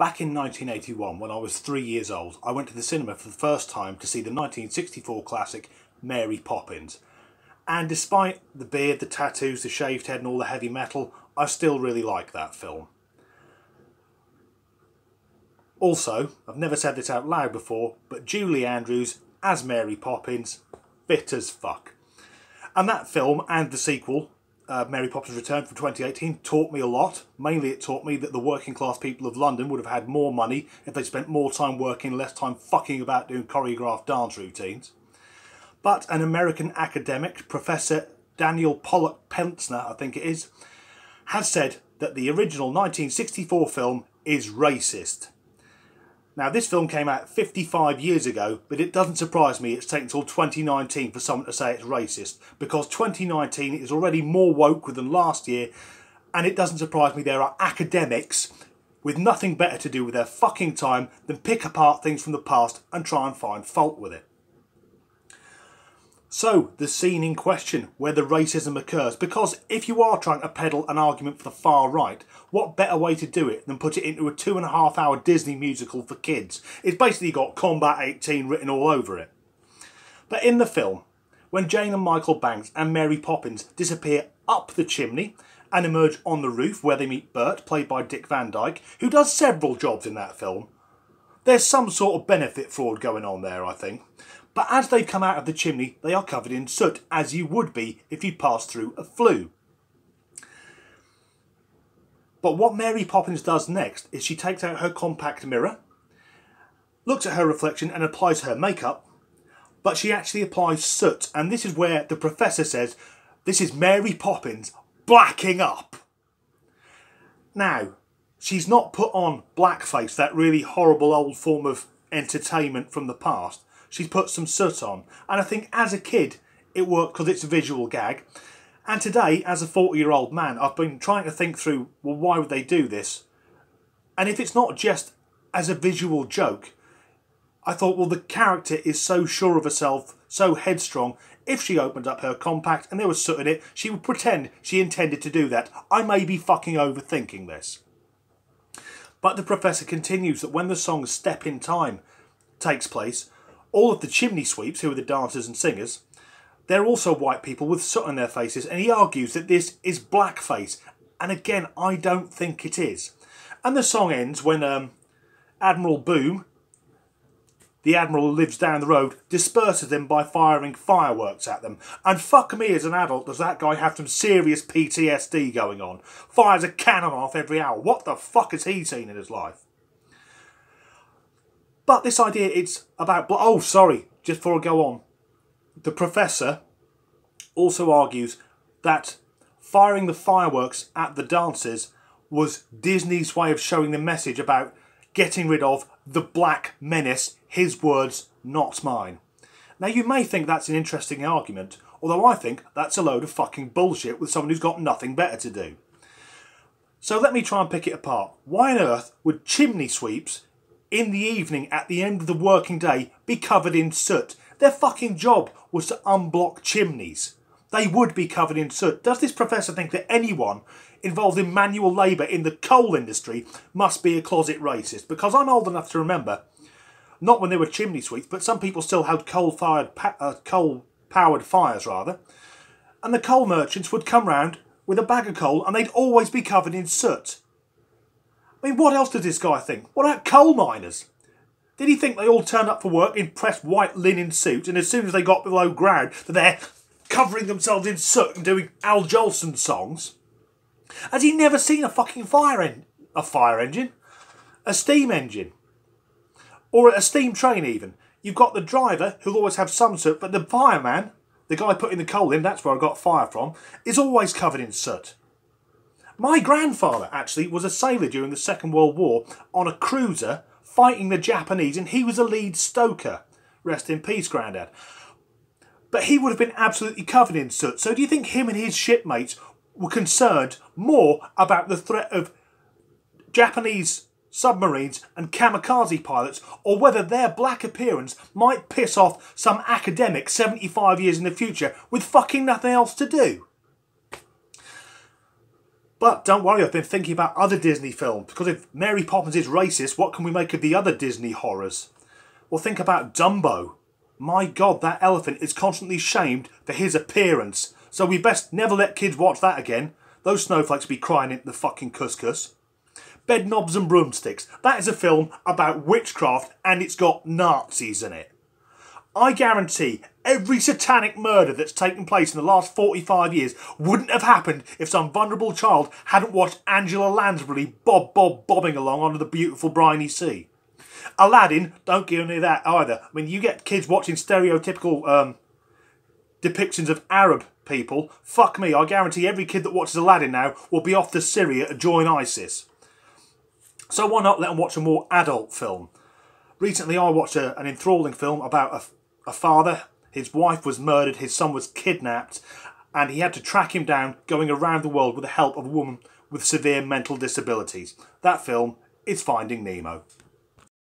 Back in 1981, when I was 3 years old, I went to the cinema for the first time to see the 1964 classic Mary Poppins. And despite the beard, the tattoos, the shaved head and all the heavy metal, I still really like that film. Also, I've never said this out loud before, but Julie Andrews as Mary Poppins, fit as fuck. And that film and the sequel, Mary Poppins Return from 2018, taught me a lot. Mainly it taught me that the working class people of London would have had more money if they spent more time working, less time fucking about doing choreographed dance routines. But an American academic, Professor Daniel Pollock Pensner, I think it is, has said that the original 1964 film is racist. Now, this film came out 55 years ago, but it doesn't surprise me it's taken until 2019 for someone to say it's racist, because 2019 is already more woke than last year, and it doesn't surprise me there are academics with nothing better to do with their fucking time than pick apart things from the past and try and find fault with it. So, the scene in question, where the racism occurs, because if you are trying to peddle an argument for the far right, what better way to do it than put it into a 2.5 hour Disney musical for kids? It's basically got Combat 18 written all over it. But in the film, when Jane and Michael Banks and Mary Poppins disappear up the chimney and emerge on the roof where they meet Bert, played by Dick Van Dyke, who does several jobs in that film, there's some sort of benefit fraud going on there, I think. But as they come out of the chimney, they are covered in soot, as you would be if you passed through a flue. But what Mary Poppins does next is she takes out her compact mirror, looks at her reflection and applies her makeup, but she actually applies soot. And this is where the professor says, this is Mary Poppins blacking up. Now, she's not put on blackface, that really horrible old form of entertainment from the past. She's put some soot on. And I think as a kid, it worked because it's a visual gag. And today, as a 40-year-old man, I've been trying to think through, well, why would they do this? And if it's not just as a visual joke, I thought, well, the character is so sure of herself, so headstrong. If she opened up her compact and there was soot in it, she would pretend she intended to do that. I may be fucking overthinking this. But the professor continues that when the song Step in Time takes place, all of the chimney sweeps, who are the dancers and singers, they're also white people with soot on their faces, and he argues that this is blackface. And again, I don't think it is. And the song ends when Admiral Boom, the admiral who lives down the road, disperses them by firing fireworks at them. And fuck me, as an adult, does that guy have some serious PTSD going on. Fires a cannon off every hour. What the fuck has he seen in his life? But this idea, it's about... Oh, sorry, just before I go on. The professor also argues that firing the fireworks at the dancers was Disney's way of showing the message about getting rid of the Black Menace, his words, not mine. Now, you may think that's an interesting argument, although I think that's a load of fucking bullshit with someone who's got nothing better to do. So let me try and pick it apart. Why on earth would chimney sweeps in the evening at the end of the working day be covered in soot? Their fucking job was to unblock chimneys. They would be covered in soot. Does this professor think that anyone involved in manual labour in the coal industry must be a closet racist? Because I'm old enough to remember, not when there were chimney sweeps, but some people still had coal-powered fires, rather. And the coal merchants would come round with a bag of coal and they'd always be covered in soot. I mean, what else does this guy think? What about coal miners? Did he think they all turned up for work in pressed white linen suits, and as soon as they got below ground, that they're covering themselves in soot and doing Al Jolson songs? Has he never seen a fucking fire engine? A steam engine? Or a steam train even? You've got the driver, who'll always have some soot, but the fireman, the guy putting the coal in, that's where I got fire from, is always covered in soot. My grandfather, actually, was a sailor during the Second World War on a cruiser fighting the Japanese, and he was a lead stoker. Rest in peace, Grandad. But he would have been absolutely covered in soot. So do you think him and his shipmates were concerned more about the threat of Japanese submarines and kamikaze pilots, or whether their black appearance might piss off some academic 75 years in the future with fucking nothing else to do? But don't worry, I've been thinking about other Disney films, because if Mary Poppins is racist, what can we make of the other Disney horrors? Well, think about Dumbo. My God, that elephant is constantly shamed for his appearance, so we best never let kids watch that again. Those snowflakes be crying into the fucking couscous. Bedknobs and Broomsticks. That is a film about witchcraft and it's got Nazis in it. I guarantee every satanic murder that's taken place in the last 45 years wouldn't have happened if some vulnerable child hadn't watched Angela Lansbury bobbing along under the beautiful briny sea. Aladdin, don't give me that either. I mean, you get kids watching stereotypical depictions of Arab people. Fuck me, I guarantee every kid that watches Aladdin now will be off to Syria to join ISIS. So why not let them watch a more adult film? Recently I watched an enthralling film about a father. His wife was murdered, his son was kidnapped, and he had to track him down going around the world with the help of a woman with severe mental disabilities. That film is Finding Nemo.